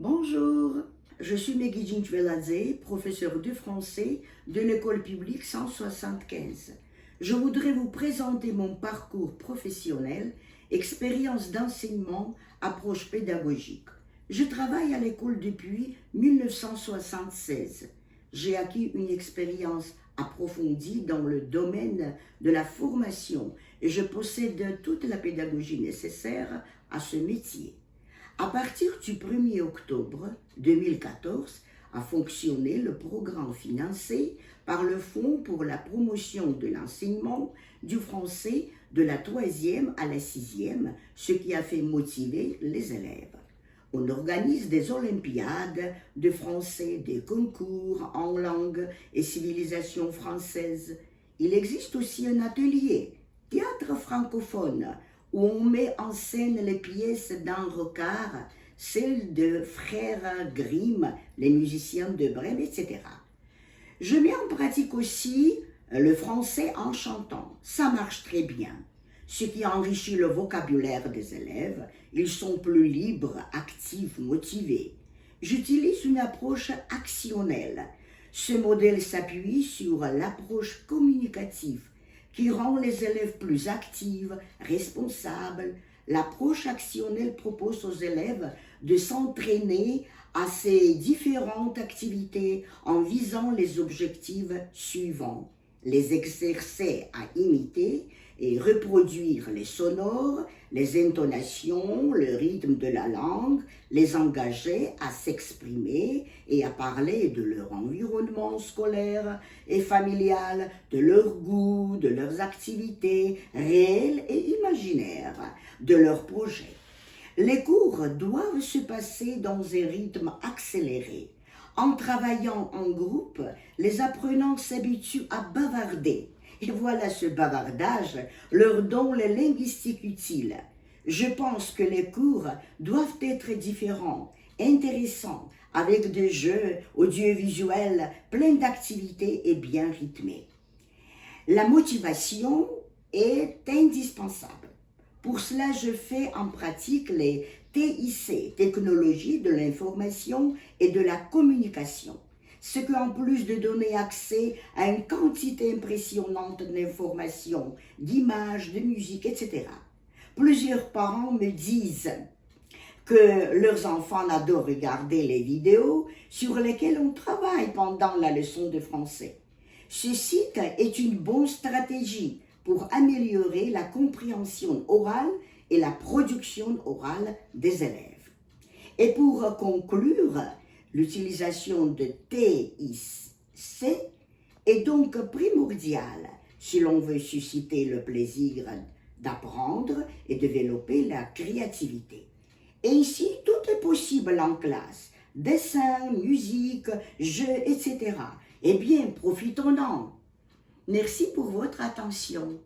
Bonjour, je suis Meggy Djintoueladze, professeure de français de l'école publique 175. Je voudrais vous présenter mon parcours professionnel, expérience d'enseignement, approche pédagogique. Je travaille à l'école depuis 1976. J'ai acquis une expérience approfondie dans le domaine de la formation et je possède toute la pédagogie nécessaire à ce métier. À partir du 1er octobre 2014 a fonctionné le programme financé par le Fonds pour la promotion de l'enseignement du français de la 3e à la 6e, ce qui a fait motiver les élèves. On organise des olympiades de français, des concours en langue et civilisation française. Il existe aussi un atelier, théâtre francophone, où on met en scène les pièces d'Henri Rocard, celles de frères Grimm, les musiciens de Brême, etc. Je mets en pratique aussi le français en chantant. Ça marche très bien, ce qui enrichit le vocabulaire des élèves. Ils sont plus libres, actifs, motivés. J'utilise une approche actionnelle. Ce modèle s'appuie sur l'approche communicative qui rend les élèves plus actifs, responsables. L'approche actionnelle propose aux élèves de s'entraîner à ces différentes activités en visant les objectifs suivants. Les exercer à imiter et reproduire les sonores, les intonations, le rythme de la langue, les engager à s'exprimer et à parler de leur environnement scolaire et familial, de leurs goûts, de leurs activités réelles et imaginaires, de leurs projets. Les cours doivent se passer dans un rythme accéléré. En travaillant en groupe, les apprenants s'habituent à bavarder. Et voilà, ce bavardage leur donne les linguistiques utiles. Je pense que les cours doivent être différents, intéressants, avec des jeux audiovisuels, pleins d'activités et bien rythmés. La motivation est indispensable. Pour cela, je fais en pratique les TIC, Technologies de l'information et de la communication. Ce qui, en plus de donner accès à une quantité impressionnante d'informations, d'images, de musique, etc. Plusieurs parents me disent que leurs enfants adorent regarder les vidéos sur lesquelles on travaille pendant la leçon de français. Ce site est une bonne stratégie pour améliorer la compréhension orale et la production orale des élèves. Et pour conclure, l'utilisation de TIC est donc primordiale si l'on veut susciter le plaisir d'apprendre et développer la créativité. Et ici, tout est possible en classe. Dessin, musique, jeux, etc. Eh bien, profitons-en. Merci pour votre attention.